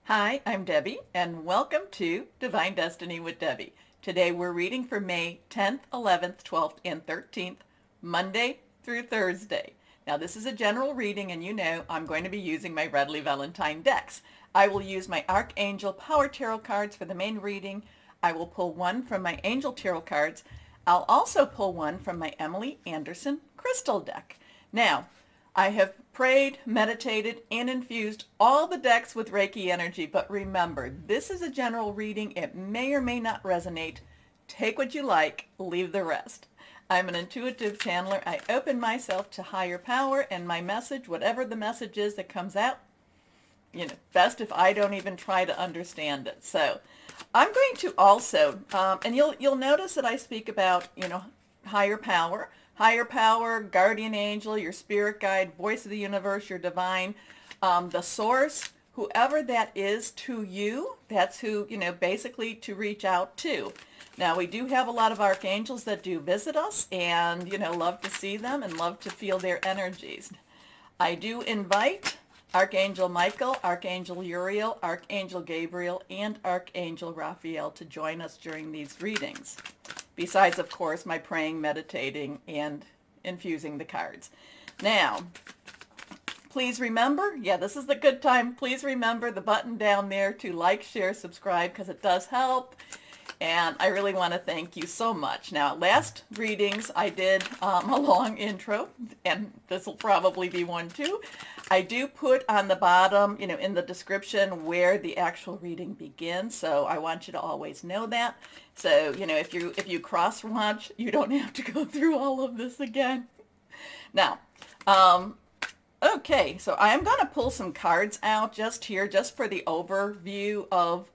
Hi, I'm Debbie, and welcome to Divine Destiny with Debbie. Today we're reading for May 10th, 11th, 12th, and 13th, Monday through Thursday. Now this is a general reading, and you know I'm going to be using my Redley Valentine decks. I will use my Archangel Power Tarot cards for the main reading. I will pull one from my Angel Tarot cards. I'll also pull one from my Emily Anderson Crystal deck. Now, I have prayed, meditated, and infused all the decks with Reiki energy, but remember, this is a general reading. It may or may not resonate. Take what you like, leave the rest. I'm an intuitive channeler. I open myself to higher power, and my message, whatever the message is that comes out, best if I don't even try to understand it. So I'm going to also, and you'll notice that I speak about, higher power, guardian angel, your spirit guide, voice of the universe, your divine, the source, whoever that is to you, that's who, basically to reach out to. Now, we do have a lot of archangels that do visit us and, love to see them and love to feel their energies. I do invite Archangel Michael, Archangel Uriel, Archangel Gabriel, and Archangel Raphael to join us during these readings. Besides, of course, my praying, meditating, and infusing the cards. Now, please remember, this is the good time. Please remember the button down there to like, share, subscribe, because it does help. And I really want to thank you so much. Now, last readings, I did a long intro, and this will probably be one too. I do put on the bottom, in the description where the actual reading begins. So I want you to always know that. So, if you cross-watch, you don't have to go through all of this again. Now, okay, so I am going to pull some cards out just here, just for the overview of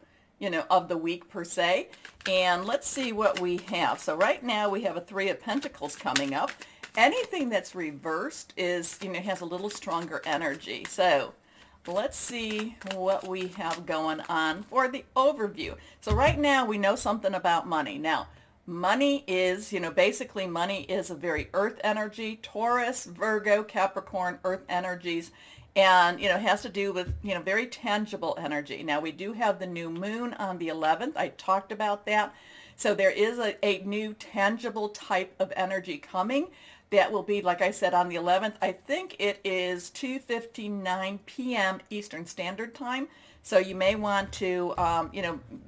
of the week per se. And let's see what we have. So right now we have a Three of Pentacles coming up. Anything that's reversed is, has a little stronger energy. So let's see what we have going on for the overview. So right now we know something about money. Now, money is, basically money is a very earth energy, Taurus, Virgo, Capricorn, earth energies. And, it has to do with, very tangible energy. Now, we do have the new moon on the 11th. I talked about that. So there is a new tangible type of energy coming that will be, like I said, on the 11th. I think it is 2:59 p.m. Eastern Standard Time. So you may want to,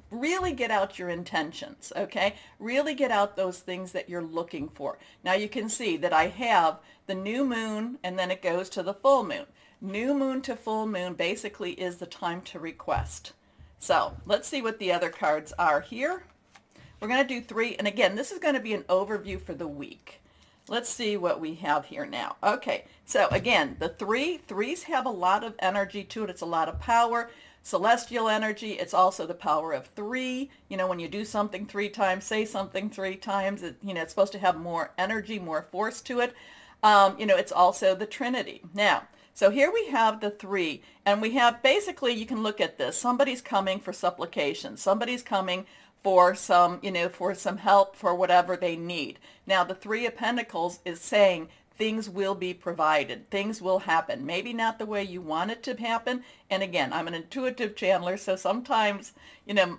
really get out your intentions, okay? Really get out those things that you're looking for. Now, you can see that I have the new moon, and then it goes to the full moon. New moon to full moon basically is the time to request. So let's see what the other cards are here. We're going to do three. And again, this is going to be an overview for the week. Let's see what we have here now. Okay, so again, the threes have a lot of energy to it. It's a lot of power, celestial energy. It's also the power of three. When you do something three times, say something three times, it's supposed to have more energy, more force to it. It's also the Trinity. Now, so here we have the three, and we have basically, you can look at this. Somebody's coming for supplication. Somebody's coming for some, for some help for whatever they need. Now, the Three of Pentacles is saying things will be provided. Things will happen. Maybe not the way you want it to happen. And again, I'm an intuitive channeler, so sometimes,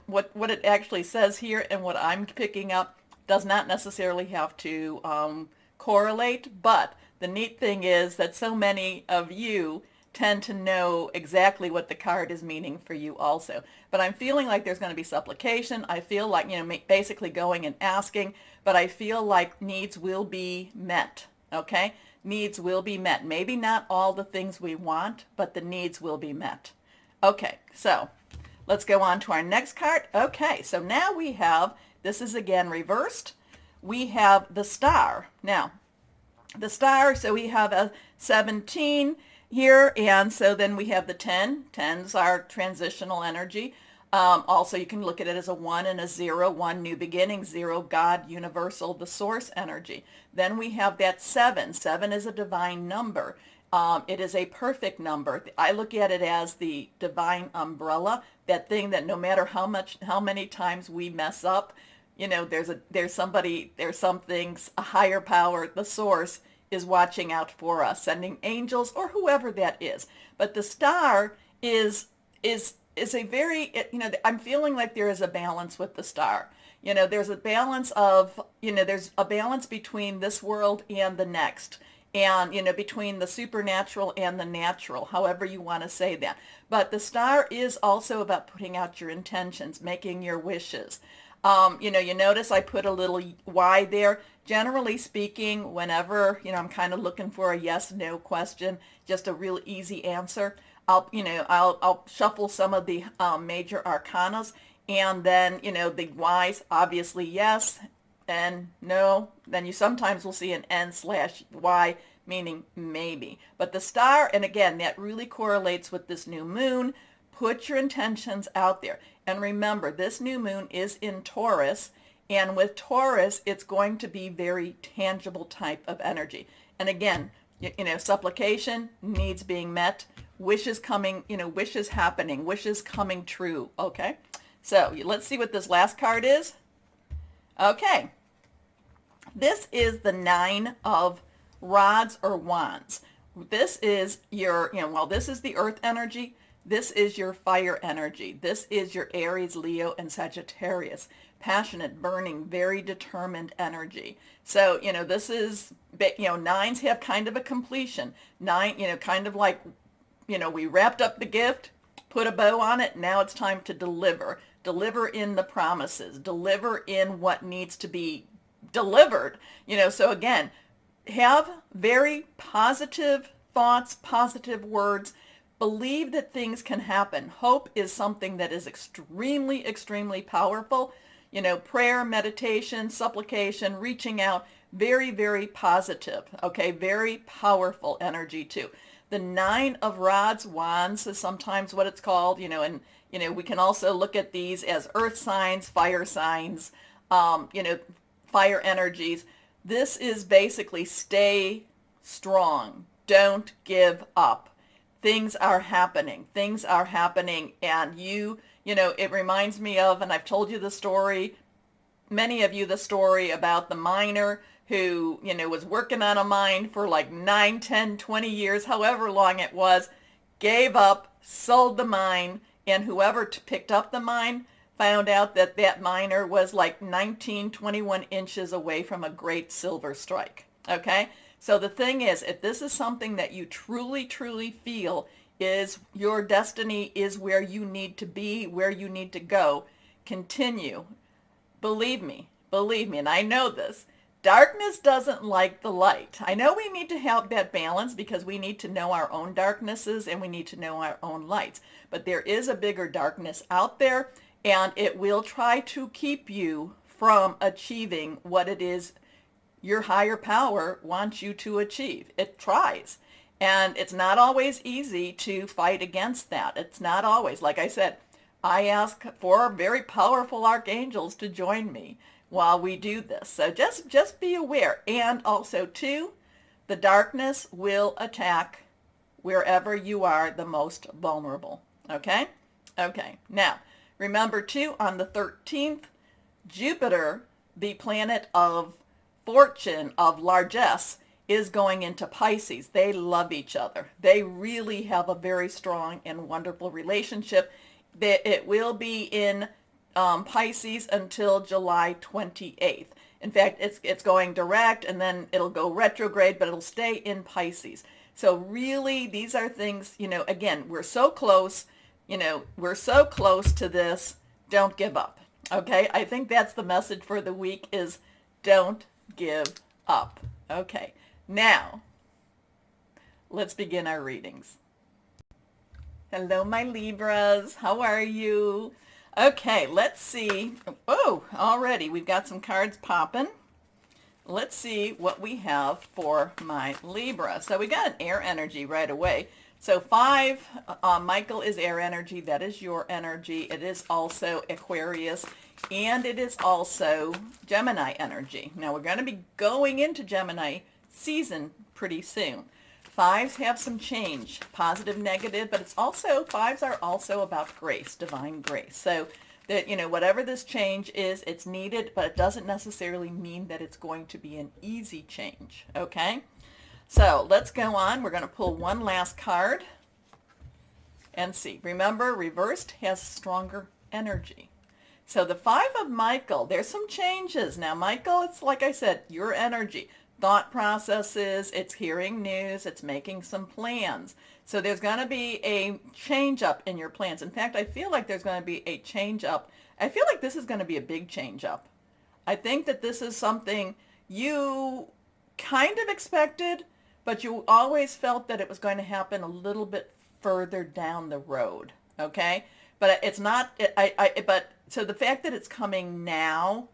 what it actually says here and what I'm picking up does not necessarily have to correlate, but the neat thing is that so many of you tend to know exactly what the card is meaning for you also. But I'm feeling like there's going to be supplication. I feel like, basically going and asking, but I feel like needs will be met, okay? Needs will be met. Maybe not all the things we want, but the needs will be met. Okay, so let's go on to our next card. Okay, so now we have, this is again reversed. We have the Star. Now, the Star, so we have a 17 here, and so then we have the 10. 10s are transitional energy. Also, you can look at it as a 1 and a 0. 1, new beginning. 0, God, universal, the source energy. Then we have that 7. 7 is a divine number. It is a perfect number. I look at it as the divine umbrella, that thing that no matter how many times we mess up, there's somebody, there's something, a higher power, the source is watching out for us, sending angels or whoever that is. But the Star is is a very, I'm feeling like there is a balance with the star. There's a balance of, there's a balance between this world and the next. And, between the supernatural and the natural, however you want to say that. But the star is also about putting out your intentions, making your wishes. You notice I put a little Y there. Generally speaking, whenever, I'm kind of looking for a yes, no question, just a real easy answer, I'll shuffle some of the major arcanas, and then, the Y's, obviously yes and no. Then you sometimes will see an N/Y, meaning maybe. But the star, and again, that really correlates with this new moon. Put your intentions out there. And remember, this new moon is in Taurus, and with Taurus, it's going to be very tangible type of energy. And again, supplication, needs being met, wishes coming, wishes happening, wishes coming true, okay? So let's see what this last card is. Okay. This is the 9 of rods or wands. This is your, this is the earth energy. This is your fire energy. This is your Aries, Leo, and Sagittarius. Passionate, burning, very determined energy. So, this is, nines have kind of a completion. 9, kind of like, we wrapped up the gift, put a bow on it. Now it's time to deliver. Deliver in the promises. Deliver in what needs to be delivered. So again, have very positive thoughts, positive words. Believe that things can happen. Hope is something that is extremely, extremely powerful. Prayer, meditation, supplication, reaching out, very, very positive. Okay, very powerful energy too. The 9 of rods, wands is sometimes what it's called, and, we can also look at these as earth signs, fire signs, fire energies. This is basically stay strong. Don't give up. Things are happening. Things are happening. And it reminds me of, and I've told you the story, many of you the story about the miner who, was working on a mine for like 9, 10, 20 years, however long it was, gave up, sold the mine, and whoever picked up the mine found out that that miner was like 19, 21 inches away from a great silver strike. Okay? So the thing is, if this is something that you truly, truly feel is your destiny, is where you need to be, where you need to go, continue. Believe me, and I know this. Darkness doesn't like the light. I know we need to have that balance because we need to know our own darknesses and we need to know our own lights. But there is a bigger darkness out there, and it will try to keep you from achieving what it is your higher power wants you to achieve. It tries. And it's not always easy to fight against that. It's not always. Like I said, I ask for very powerful archangels to join me while we do this. So just be aware. And also, too, the darkness will attack wherever you are the most vulnerable. Okay? Okay. Now, remember, too, on the 13th, Jupiter, the planet of fortune, of largesse, is going into Pisces. They love each other. They really have a very strong and wonderful relationship. It will be in Pisces until July 28th. In fact, it's going direct, and then it'll go retrograde, but it'll stay in Pisces. So really, these are things, again, we're so close, we're so close to this. Don't give up. Okay? I think that's the message for the week is don't give up. Okay. Now, let's begin our readings. Hello, my Libras. How are you? Okay, let's see. Oh, already we've got some cards popping. Let's see what we have for my Libra. So we got an air energy right away. So 5, Michael is air energy. That is your energy. It is also Aquarius, and it is also Gemini energy. Now we're going to be going into Gemini season pretty soon. 5s have some change, positive, negative, but it's also, 5s are also about grace, divine grace. So that, whatever this change is, it's needed, but it doesn't necessarily mean that it's going to be an easy change. Okay? So let's go on. We're going to pull one last card. and see. Remember, reversed has stronger energy. So the Five of Michael, there's some changes. Now, Michael, it's like I said, your energy, thought processes, it's hearing news, it's making some plans. So there's going to be a change up in your plans. In fact, I feel like there's going to be a change up. I feel like this is going to be a big change up. I think that this is something you kind of expected, but you always felt that it was going to happen a little bit further down the road. Okay? But it's not, but so the fact that it's coming now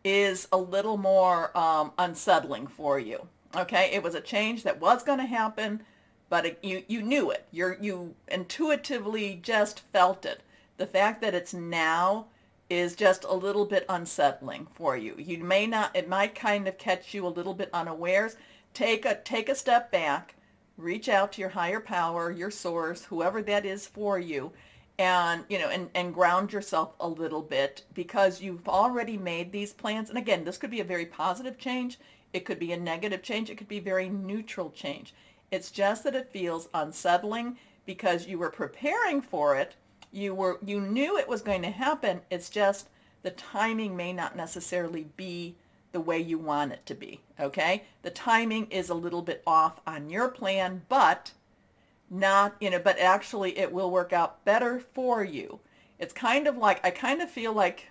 is a little more unsettling for you. Okay? It was a change that was going to happen, but you knew it. You intuitively just felt it. The fact that it's now is just a little bit unsettling for you. You may not, it might kind of catch you a little bit unawares. Take a step back, reach out to your higher power, your source, whoever that is for you, and and ground yourself a little bit, because you've already made these plans. And again, this could be a very positive change. It could be a negative change. It could be a very neutral change. It's just that it feels unsettling because you were preparing for it. You knew it was going to happen. It's just the timing may not necessarily be the way you want it to be. Okay? The timing is a little bit off on your plan, but not, but actually it will work out better for you. It's kind of like, I kind of feel like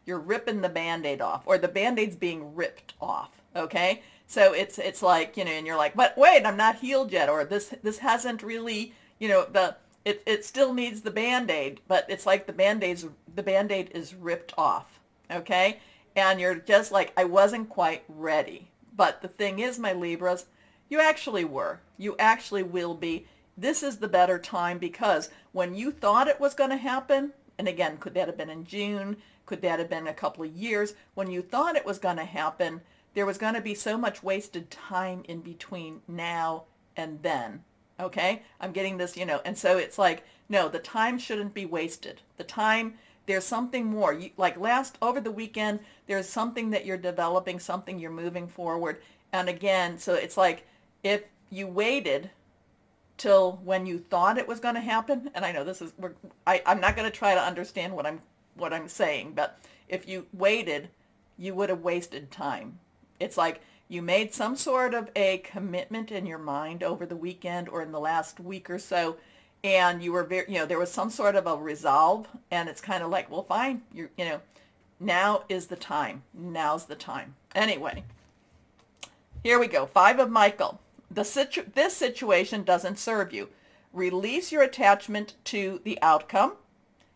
you're ripping the Band-Aid off, or the Band-Aid's being ripped off. Okay? So it's like, and you're like, but wait, I'm not healed yet, or this hasn't really, it still needs the Band-Aid, but it's like the Band-Aid is ripped off. Okay? And you're just like, I wasn't quite ready. But the thing is, my Libras, you actually were. You actually will be. This is the better time, because when you thought it was going to happen, and again, could that have been in June? Could that have been a couple of years? When you thought it was going to happen, there was going to be so much wasted time in between now and then. Okay? I'm getting this, and so it's like, no, the time shouldn't be wasted. The time, there's something more. Over the weekend, there's something that you're developing, something you're moving forward. And again, so it's like, if you waited till when you thought it was going to happen, and I know this is, I'm not going to try to understand what I'm saying, but if you waited, you would have wasted time. It's like you made some sort of a commitment in your mind over the weekend or in the last week or so, and you were there was some sort of a resolve, and it's kind of like, well, fine, now is the time. Now's the time. Anyway, here we go. Five of Michael. This situation doesn't serve you. Release your attachment to the outcome.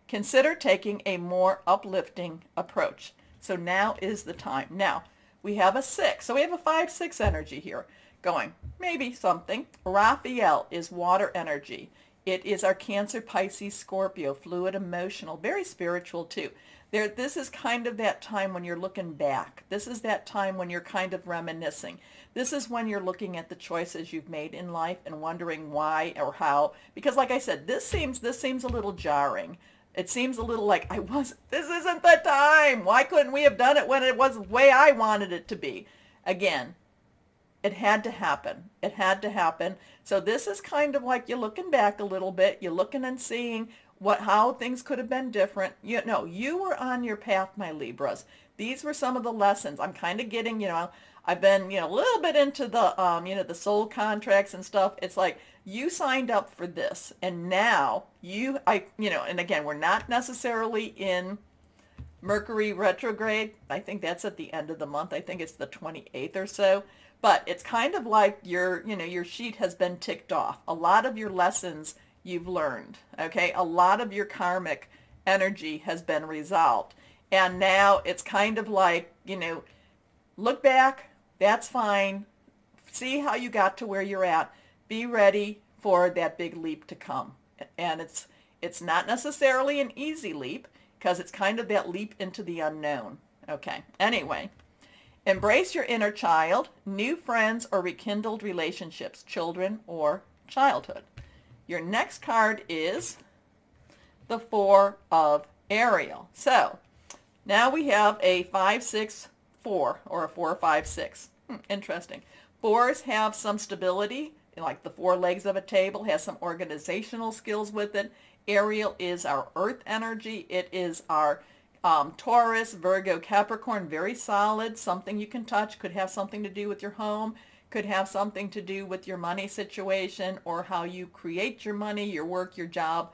Consider taking a more uplifting approach. So now is the time. Now, we have a 6. So we have a 5-6 energy here going. Maybe something. Raphael is water energy. It is our Cancer, Pisces, Scorpio, fluid, emotional, very spiritual too. This is kind of that time when you're looking back. This is that time when you're kind of reminiscing. This is when you're looking at the choices you've made in life and wondering why or how. Because like I said, this seems a little jarring. It seems a little like, this isn't the time. Why couldn't we have done it when it was the way I wanted it to be? Again, it had to happen. It had to happen. So this is kind of like you're looking back a little bit. You're looking and seeing how things could have been different. You were on your path, my Libras. These were some of the lessons. I'm kind of getting, I've been, a little bit into the, the soul contracts and stuff. It's like you signed up for this, and now and again, we're not necessarily in Mercury retrograde. I think that's at the end of the month. I think it's the 28th or so. But it's kind of like your sheet has been ticked off. A lot of your lessons you've learned, okay? A lot of your karmic energy has been resolved. And now it's kind of like, look back, that's fine. See how you got to where you're at. Be ready for that big leap to come. And it's not necessarily an easy leap, because it's kind of that leap into the unknown. Okay, anyway. Embrace your inner child, new friends or rekindled relationships, children or childhood. Your next card is the Four of Ariel. So now we have a 5-6-4 or a 4-5-6. Interesting. Fours have some stability. like the four legs of a table, has some organizational skills with it. Ariel is our earth energy. It is our Taurus, Virgo, Capricorn, very solid, something you can touch, could have something to do with your home, could have something to do with your money situation or how you create your money, your work, your job,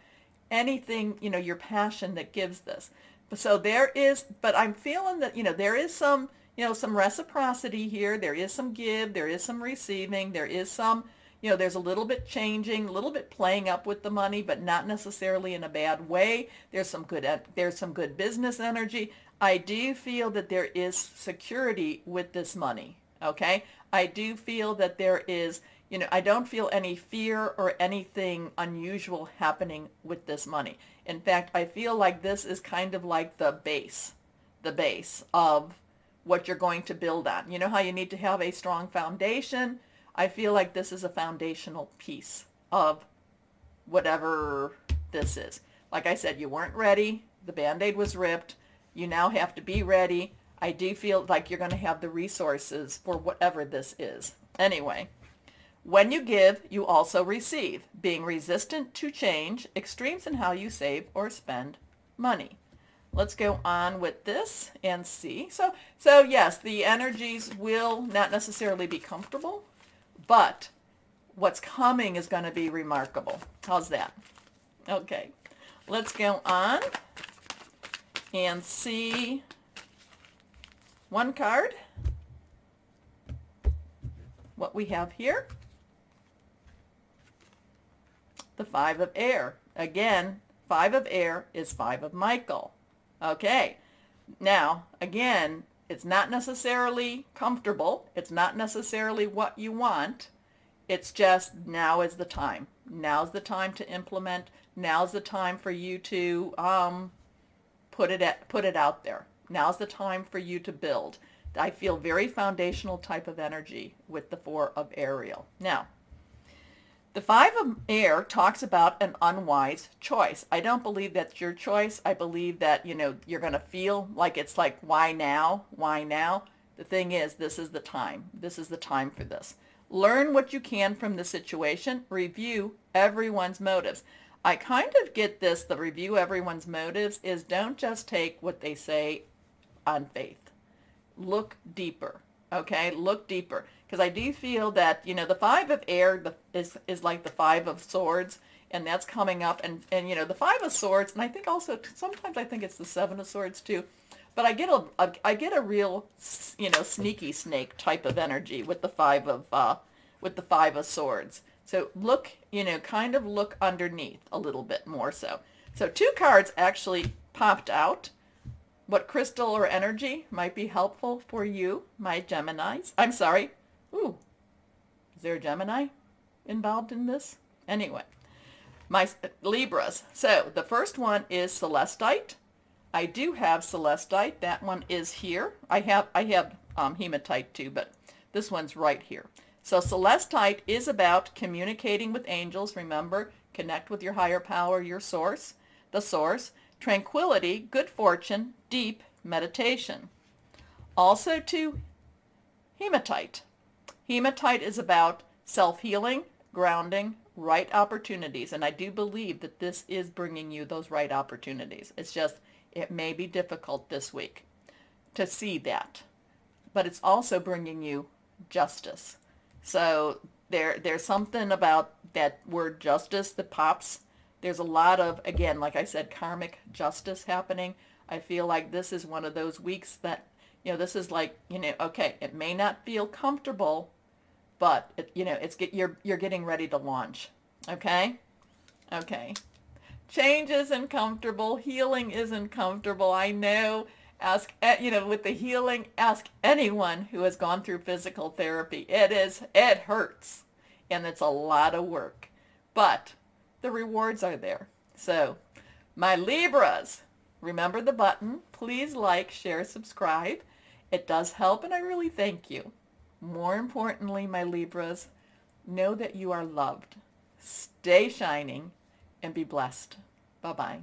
anything, your passion that gives this. So there is, but I'm feeling that, there is some, some reciprocity here. There is some give, there is some receiving, there is some, there's a little bit changing, a little bit playing up with the money, but not necessarily in a bad way. There's some good business energy. I do feel that there is security with this money. Okay. I do feel that there is, I don't feel any fear or anything unusual happening with this money. In fact, I feel like this is kind of like the base of what you're going to build on. You know how you need to have a strong foundation? I feel like this is a foundational piece of whatever this is. Like I said, you weren't ready. The Band-Aid was ripped. You now have to be ready. I do feel like you're going to have the resources for whatever this is. Anyway, when you give, you also receive. Being resistant to change, extremes in how you save or spend money. Let's go on with this and see. So yes, the energies will not necessarily be comfortable, but what's coming is going to be remarkable. How's that? Okay, let's go on and see one card, what we have here. The Five of Air. Again, Five of Air is Five of Michael. Okay, now, again, it's not necessarily comfortable. It's not necessarily what you want. It's just now is the time. Now's the time to implement. Now's the time for you to put it out there. Now's the time for you to build. I feel very foundational type of energy with the Four of Ariel. Now, the Five of Air talks about an unwise choice. I don't believe that's your choice. I believe that, you're going to feel like it's like, why now? Why now? The thing is, this is the time. This is the time for this. Learn what you can from the situation. Review everyone's motives. I kind of get this, the review everyone's motives is don't just take what they say on faith. Look deeper. Okay, look deeper. Because I do feel that, the Five of Air is like the Five of Swords, and that's coming up. And the Five of Swords, and I think also, sometimes I think it's the Seven of Swords too. But I get a real, sneaky snake type of energy with the Five of Swords. So look, kind of look underneath a little bit more so. So two cards actually popped out. What crystal or energy might be helpful for you, my Geminis? I'm sorry. Ooh, is there a Gemini involved in this? Anyway, my Libras. So the first one is Celestite. I do have Celestite. That one is here. I have Hematite too, but this one's right here. So Celestite is about communicating with angels. Remember, connect with your higher power, your source, the source. Tranquility, good fortune, deep meditation. Also to Hematite. Hematite is about self-healing, grounding, right opportunities. And I do believe that this is bringing you those right opportunities. It's just, it may be difficult this week to see that. But it's also bringing you justice. So there's something about that word justice that pops. There's a lot of, again, like I said, karmic justice happening. I feel like this is one of those weeks that, this is like, okay, it may not feel comfortable, but you're getting ready to launch. Okay? Okay. Change isn't comfortable. Healing isn't comfortable. I know. With the healing, ask anyone who has gone through physical therapy. It hurts. And it's a lot of work. But the rewards are there. So, my Libras, remember the button. Please like, share, subscribe. It does help, and I really thank you. More importantly, my Libras, know that you are loved. Stay shining and be blessed. Bye-bye.